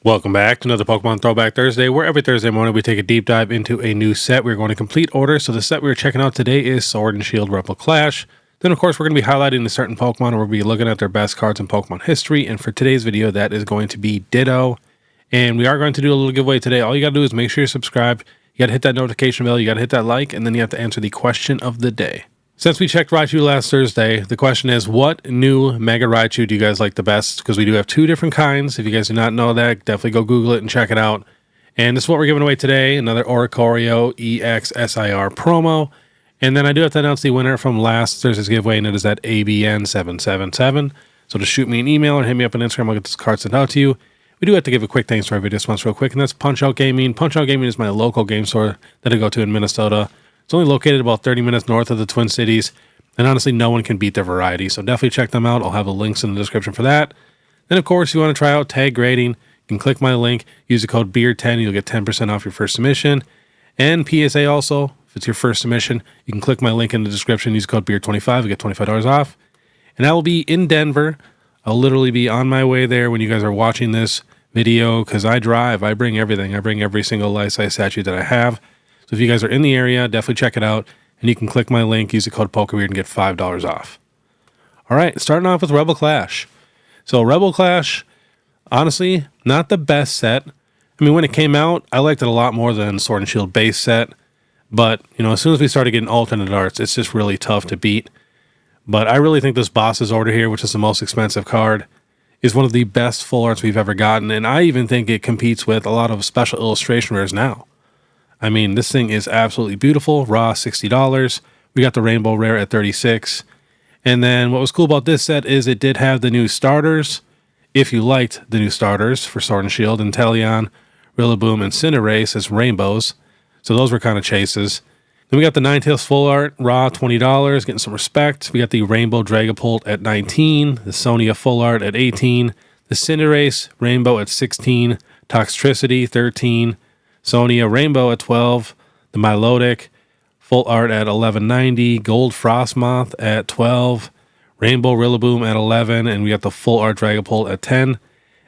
Welcome back to another Pokemon Throwback Thursday, where every Thursday morning we take a deep dive into a new set. We're going to complete order. So the set we're checking out today is Sword and Shield Rebel Clash. Then, of course, we're going to be highlighting a certain Pokemon, and we'll be looking at their best cards in Pokemon history. And for today's video, that is going to be Ditto. And we are going to do a little giveaway today. All you got to do is make sure you're subscribed. You got to hit that notification bell. You got to hit that like, and then you have to answer the question of the day. Since we checked Raichu last Thursday, the question is, what new Mega Raichu do you guys like the best? Because we do have two different kinds. If you guys do not know that, definitely go Google it and check it out. And this is what we're giving away today, another Oricorio EXSIR promo. And then I do have to announce the winner from last Thursday's giveaway, and it is at ABN777. So just shoot me an email or hit me up on Instagram. I'll get this card sent out to you. We do have to give a quick thanks to our video sponsor real quick, and that's Punch-Out Gaming. Punch-Out Gaming is my local game store that I go to in Minnesota. It's only located about 30 minutes north of the Twin Cities, and honestly, no one can beat their variety, so definitely check them out. I'll have the links in the description for that. Then, of course, you want to try out tag grading, you can click my link, use the code BEARD10, you'll get 10% off your first submission. And PSA also, if it's your first submission, you can click my link in the description, use code BEARD25, you get $25 off. And I will be in Denver. I'll literally be on my way there when you guys are watching this video, because I drive, I bring everything. I bring every single life-size statue that I have. So if you guys are in the area, definitely check it out. And you can click my link, use the code PokeBeard, and get $5 off. All right, starting off with Rebel Clash. So Rebel Clash, honestly, not the best set. I mean, when it came out, I liked it a lot more than Sword and Shield base set. But, you know, as soon as we started getting alternate arts, it's just really tough to beat. But I really think this Boss's Order here, which is the most expensive card, is one of the best full arts we've ever gotten. And I even think it competes with a lot of special illustration rares now. I mean, this thing is absolutely beautiful. Raw, $60. We got the Rainbow Rare at $36. And then what was cool about this set is it did have the new starters. If you liked the new starters for Sword and Shield, Inteleon, Rillaboom, and Cinderace as rainbows. So those were kind of chases. Then we got the Ninetales Full Art, Raw, $20, getting some respect. We got the Rainbow Dragapult at $19. The Sonia Full Art at $18. The Cinderace Rainbow at $16. Toxtricity, $13. Sonia Rainbow at $12, the Milotic Full Art at $11.90, Gold Frostmoth at $12, Rainbow Rillaboom at $11, and we got the Full Art Dragapult at $10,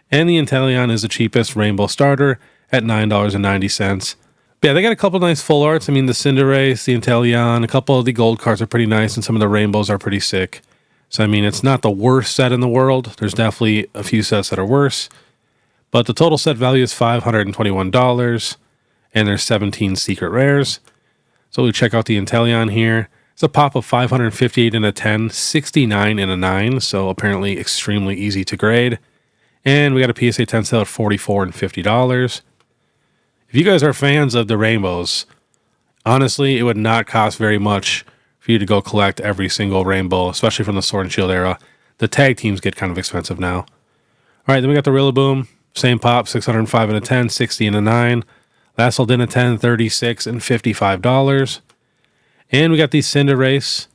and the Inteleon is the cheapest Rainbow starter at $9.90. But yeah, they got a couple nice full arts. I mean, the Cinderace, the Inteleon, a couple of the gold cards are pretty nice, and some of the rainbows are pretty sick. So, I mean, it's not the worst set in the world. There's definitely a few sets that are worse, but the total set value is $521. And there's 17 secret rares. So we check out the Inteleon here. It's a pop of 558 in a 10, 69 in a 9. So apparently extremely easy to grade. And we got a PSA 10 sale at $44 and $50. If you guys are fans of the rainbows, honestly, it would not cost very much for you to go collect every single rainbow, especially from the Sword and Shield era. The tag teams get kind of expensive now. All right, then we got the Rillaboom. Same pop, 605 in a 10, 60 in a 9. Last sold in a 10, 36 and $55. And we got the Cinderace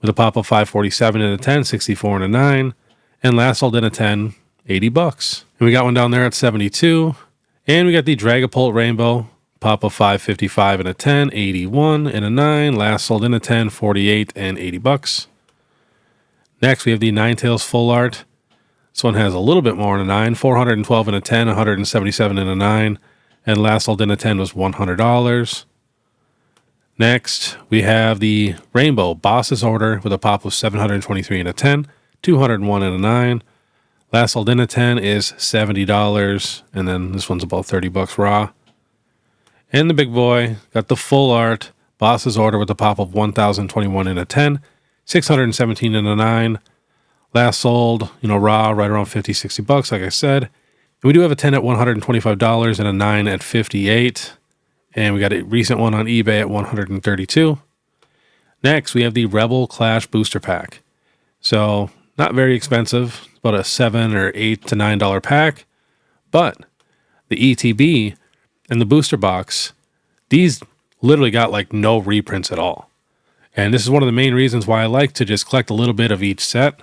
with a pop of 547 in a 10, 64 and a 9. And last sold in a 10, $80. And we got one down there at 72. And we got the Dragapult Rainbow, pop of 555 in a 10, 81 and a 9. Last sold in a 10, 48 and $80. Next, we have the Ninetales Full Art. This one has a little bit more in a 9, 412 in a 10, 177 in a 9. And last sold in a 10 was $100. Next, we have the Rainbow Boss's Order with a pop of 723 in a 10, 201 in a 9. Last sold in a 10 is $70. And then this one's about $30 raw. And the big boy got the Full Art Boss's Order with a pop of 1,021 in a 10, 617 in a 9. Last sold, raw right around $50-$60, like I said. And we do have a 10 at $125 and a 9 at $58. And we got a recent one on eBay at $132. Next, we have the Rebel Clash Booster Pack. So, not very expensive, about a $7 or $8 to $9 pack. But the ETB and the booster box, these literally got like no reprints at all. And this is one of the main reasons why I like to just collect a little bit of each set.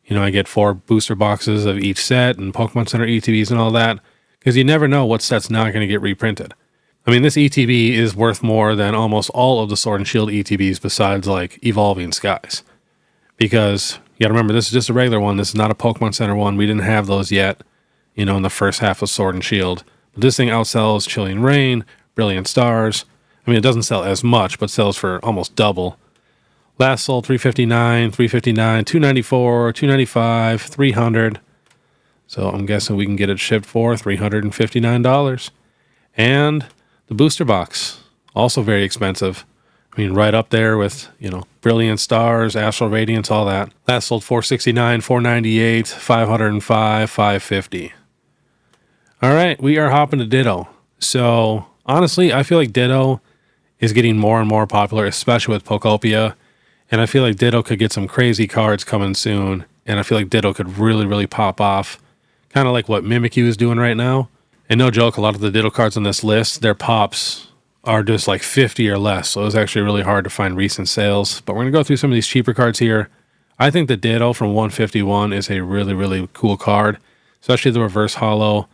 I get 4 booster boxes of each set and Pokemon Center ETBs and all that, because you never know what set's not going to get reprinted. I mean, this ETB is worth more than almost all of the Sword and Shield ETBs besides like Evolving Skies. Because you got to remember, this is just a regular one. This is not a Pokemon Center one. We didn't have those yet. you know, in the first half of Sword and Shield. But this thing outsells Chilling Rain, Brilliant Stars. I mean, it doesn't sell as much, but sells for almost double. Last sold $359, $359, $294, $295, $300. So I'm guessing we can get it shipped for $359. And the booster box, also very expensive. I mean, right up there with, you know, Brilliant Stars, Astral Radiance, all that. Last sold $469, $498, $505, $550. All right, we are hopping to Ditto. So honestly, I feel like Ditto is getting more and more popular, especially with Pokopia. And I feel like Ditto could get some crazy cards coming soon. And I feel like Ditto could really, really pop off. Kind of like what Mimikyu is doing right now. And no joke, a lot of the Ditto cards on this list, their pops are just like 50 or less. So it was actually really hard to find recent sales. But we're going to go through some of these cheaper cards here. I think the Ditto from 151 is a really, really cool card. Especially the reverse holo.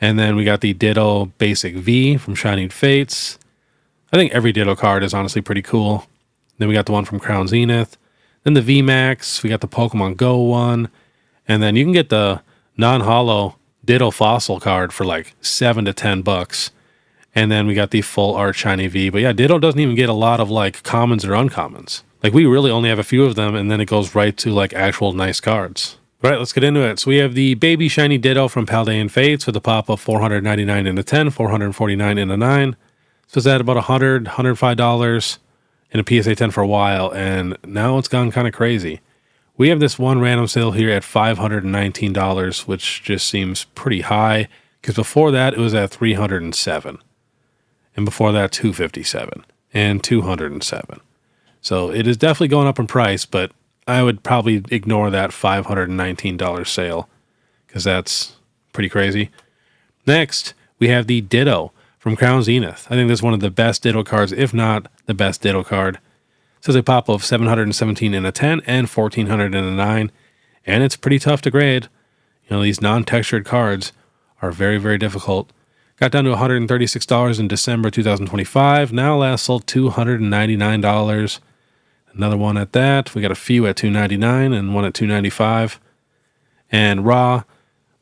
And then we got the Ditto Basic V from Shining Fates. I think every Ditto card is honestly pretty cool. Then we got the one from Crown Zenith. Then the VMAX. We got the Pokemon Go one. And then you can get the non-holo Ditto Fossil card for like $7 to $10. And then we got the full art Shiny V. But yeah, Ditto doesn't even get a lot of like commons or uncommons. Like we really only have a few of them, and then it goes right to like actual nice cards. All right, let's get into it. So we have the Baby Shiny Ditto from Paldean Fates with a pop of $499 in a 10, $449 in a 9. So it's at about $100, $105 in a PSA 10 for a while, and now it's gone kind of crazy. We have this one random sale here at $519, which just seems pretty high, because before that it was at $307, and before that $257 and $207. So it is definitely going up in price, but I would probably ignore that $519 sale, because that's pretty crazy. Next, we have the Ditto from Crown Zenith. I think this is one of the best Ditto cards, if not the best Ditto card. It says a pop of $717 in a 10 and $1,400 in a 9. And it's pretty tough to grade. You know, these non-textured cards are very, very difficult. Got down to $136 in December 2025. Now last sold $299. Another one at that. We got a few at $299 and one at $295. And raw,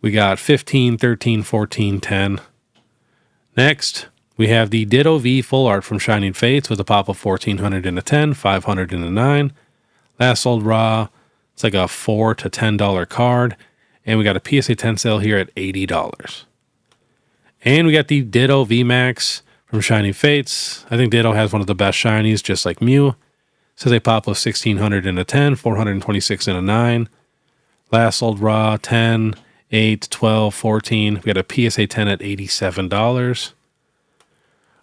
we got 15, 13, 14, 10. Next, we have the Ditto V Full Art from Shining Fates with a pop of $1,400 in a 10, $500 in a 9. Last sold raw, it's like a $4 to $10 card. And we got a PSA 10 sale here at $80. And we got the Ditto VMAX from Shining Fates. I think Ditto has one of the best shinies, just like Mew. Says a pop of $1,600 in a 10, $426 in a 9. Last sold raw, 10, 8, 12, 14. We got a PSA 10 at $87.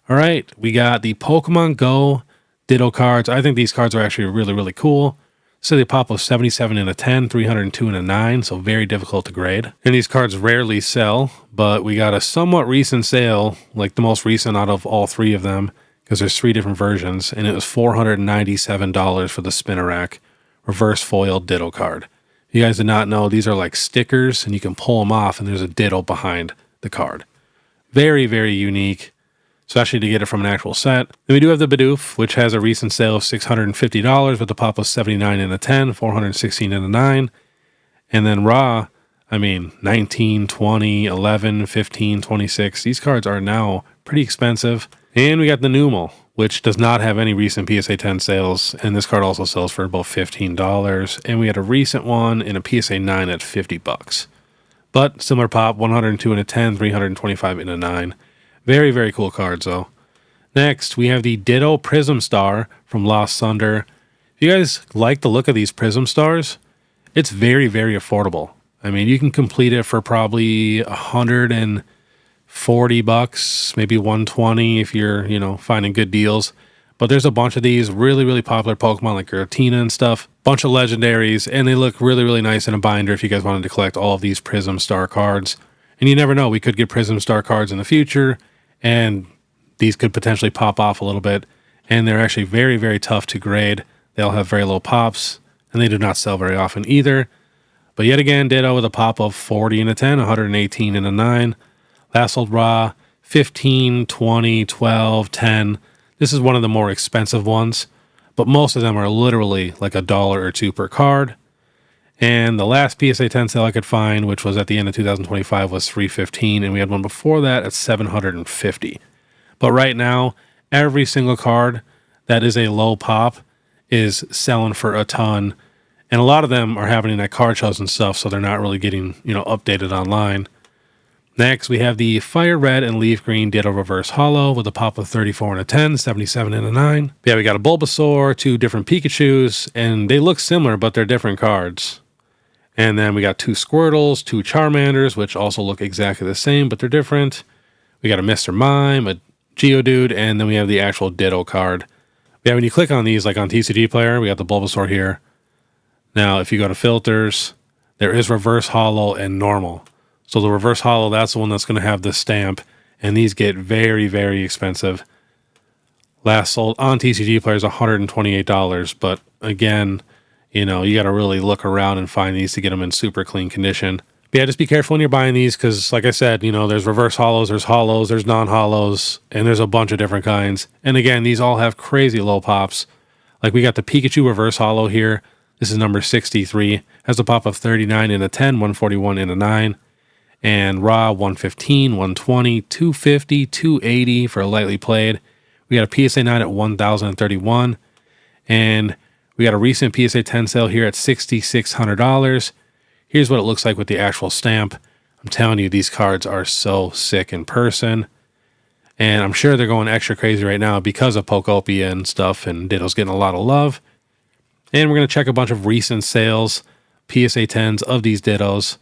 All right, we got the Pokemon Go Ditto cards. I think these cards are actually really, really cool. So they pop of 77 in a 10, 302 in a 9, so very difficult to grade. And these cards rarely sell, but we got a somewhat recent sale, like the most recent out of all three of them, because there's 3 different versions, and it was $497 for the Spinarak reverse foil Ditto card. If you guys did not know, these are like stickers, and you can pull them off, and there's a Ditto behind the card. Very, very unique, especially to get it from an actual set. Then we do have the Bidoof, which has a recent sale of $650 with a pop of 79 in a 10, 416 in a 9. And then raw, I mean, 19, 20, 11, 15, 26. These cards are now pretty expensive. And we got the Numel, which does not have any recent PSA 10 sales. And this card also sells for about $15. And we had a recent one in a PSA 9 at $50. But similar pop, 102 in a 10, 325 in a 9. Very, very cool cards, though. Next, we have the Ditto Prism Star from Lost Thunder. If you guys like the look of these Prism Stars, it's very, very affordable. I mean, you can complete it for probably $140, maybe $120 if you're, you know, finding good deals. But there's a bunch of these really, really popular Pokemon like Giratina and stuff. Bunch of legendaries, and they look really, really nice in a binder if you guys wanted to collect all of these Prism Star cards. And you never know, we could get Prism Star cards in the future, and these could potentially pop off a little bit. And they're actually very, very tough to grade. They'll have very low pops, and they do not sell very often either. But yet again, Ditto with a pop of 40 in a 10, 118 in a 9. Last sold raw, 15, 20, 12, 10. This is one of the more expensive ones, but most of them are literally like $1 or $2 per card. And the last PSA 10 sale I could find, which was at the end of 2025, was $315, and we had one before that at $750. But right now, every single card that is a low pop is selling for a ton, and a lot of them are happening at card shows and stuff, so they're not really getting, updated online. Next, we have the Fire Red and Leaf Green Ditto Reverse Holo with a pop of 34 and a 10, 77 and a 9. Yeah, we got a Bulbasaur, 2 different Pikachus, and they look similar, but they're different cards. And then we got 2 Squirtles, 2 Charmanders, which also look exactly the same, but they're different. We got a Mr. Mime, a Geodude, and then we have the actual Ditto card. Yeah, when you click on these, like on TCG Player, we got the Bulbasaur here. Now, if you go to Filters, there is Reverse Holo and Normal. So the Reverse Holo, that's the one that's going to have the stamp, and these get very, very expensive. Last sold on TCG Player is $128, but again, you got to really look around and find these to get them in super clean condition. But yeah, just be careful when you're buying these because, like I said, there's Reverse Holos, there's non-holos, and there's a bunch of different kinds. And again, these all have crazy low pops. Like we got the Pikachu Reverse Holo here. This is number 63. Has a pop of 39 and a 10, 141 and a 9. And raw 115, 120, 250, 280 for a lightly played. We got a PSA 9 at 1,031. And we got a recent PSA 10 sale here at $6,600. Here's what it looks like with the actual stamp. I'm telling you, these cards are so sick in person. And I'm sure they're going extra crazy right now because of Pokopia and stuff, and Ditto's getting a lot of love. And we're going to check a bunch of recent sales, PSA 10s of these Dittos.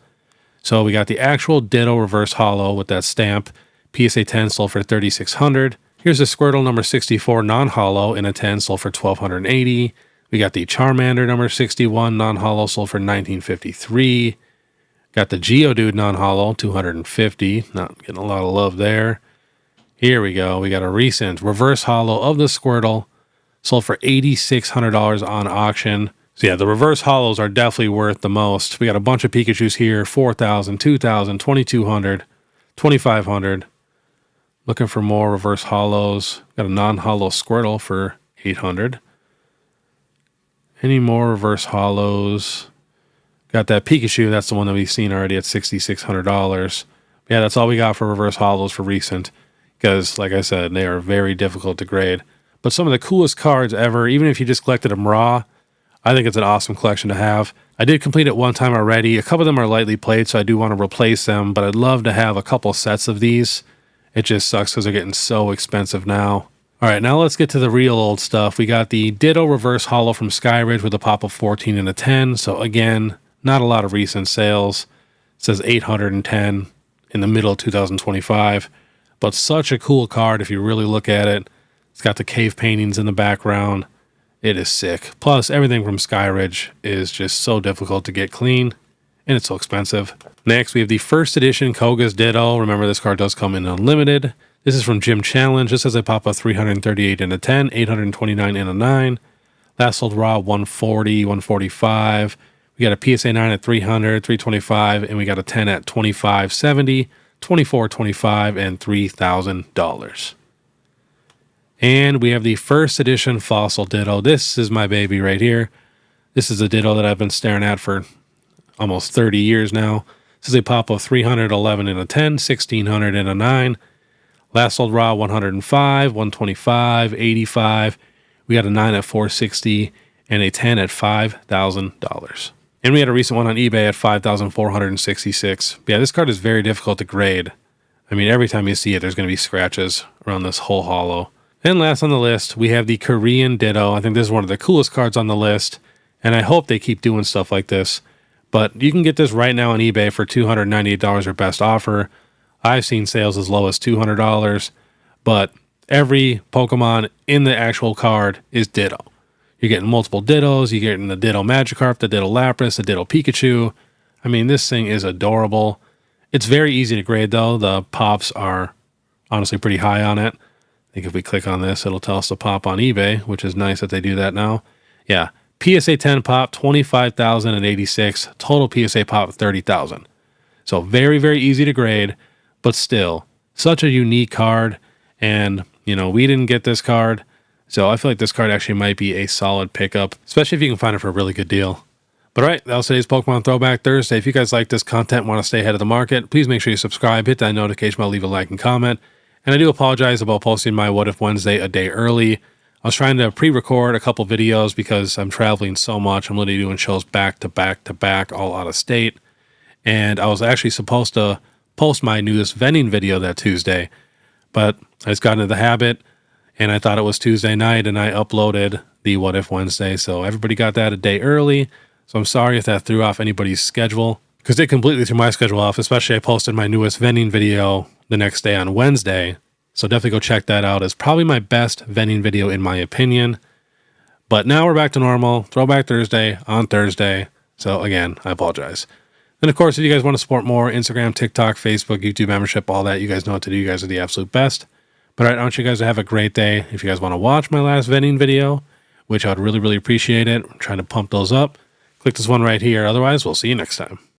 So we got the actual Ditto Reverse Holo with that stamp. PSA 10 sold for $3,600. Here's the Squirtle number 64 non-holo in a 10 sold for $1,280. We got the Charmander number 61 non-holo sold for $1,953. Got the Geodude non-holo $250. Not getting a lot of love there. Here we go. We got a recent Reverse Holo of the Squirtle sold for $8,600 on auction. So yeah, the Reverse Holos are definitely worth the most. We got a bunch of Pikachus here, 4,000, 2,000, 2,200, 2,500. Looking for more Reverse Holos. Got a non-holo Squirtle for 800. Any more Reverse Holos? Got that Pikachu. That's the one that we've seen already at $6,600. Yeah, that's all we got for Reverse Holos for recent. Because, like I said, they are very difficult to grade. But some of the coolest cards ever, even if you just collected them raw, I think it's an awesome collection to have. I did complete it one time already. A couple of them are lightly played, so I do want to replace them, but I'd love to have a couple sets of these. It just sucks because they're getting so expensive now. All right, now let's get to the real old stuff. We got the Ditto Reverse Holo from Skyridge with a pop of 14 and a 10. So again, not a lot of recent sales. It says 810 in the middle of 2025, but such a cool card if you really look at it. It's got the cave paintings in the background. It is sick. Plus, everything from Skyridge is just so difficult to get clean, and it's so expensive. Next, we have the first edition Koga's Ditto. Remember, this card does come in unlimited. This is from Gym Challenge. This has a pop of 338 and a 10, 829 and a 9. Last sold raw 140, 145. We got a PSA 9 at 300, 325, and we got a 10 at 2570, 2425, and $3,000. And we have the first edition Fossil Ditto. This is my baby right here. This is a Ditto that I've been staring at for almost 30 years now. This is a pop of 311 and a 10, 1600 and a 9. Last sold raw 105, 125, 85. We got a 9 at 460 and a 10 at $5,000. And we had a recent one on eBay at 5,466. Yeah, this card is very difficult to grade. I mean, every time you see it, there's going to be scratches around this whole holo. And last on the list, we have the Korean Ditto. I think this is one of the coolest cards on the list, and I hope they keep doing stuff like this. But you can get this right now on eBay for $298 or best offer. I've seen sales as low as $200, but every Pokemon in the actual card is Ditto. You're getting multiple Dittos. You're getting the Ditto Magikarp, the Ditto Lapras, the Ditto Pikachu. I mean, this thing is adorable. It's very easy to grade, though. The pops are honestly pretty high on it. I think if we click on this, it'll tell us the pop on eBay, which is nice that they do that now. Yeah, PSA 10 pop, 25,086. Total PSA pop, 30,000. So very, very easy to grade, but still, such a unique card. And, we didn't get this card, so I feel like this card actually might be a solid pickup, especially if you can find it for a really good deal. But all right, that was today's Pokemon Throwback Thursday. If you guys like this content, want to stay ahead of the market, please make sure you subscribe, hit that notification bell, leave a like and comment. And I do apologize about posting my What If Wednesday a day early. I was trying to pre-record a couple videos because I'm traveling so much. I'm literally doing shows back to back to back, all out of state. And I was actually supposed to post my newest vending video that Tuesday, but I just got into the habit and I thought it was Tuesday night and I uploaded the What If Wednesday. So everybody got that a day early. So I'm sorry if that threw off anybody's schedule, because it completely threw my schedule off, especially I posted my newest vending video the next day on Wednesday. So definitely go check that out. It's probably my best vending video in my opinion. But now we're back to normal. Throwback Thursday on Thursday. So again, I apologize. And of course, if you guys want to support more, Instagram, TikTok, Facebook, YouTube membership, all that, you guys know what to do. You guys are the absolute best. But all right, I want you guys to have a great day. If you guys want to watch my last vending video, which I'd really, really appreciate it, I'm trying to pump those up, click this one right here. Otherwise, we'll see you next time.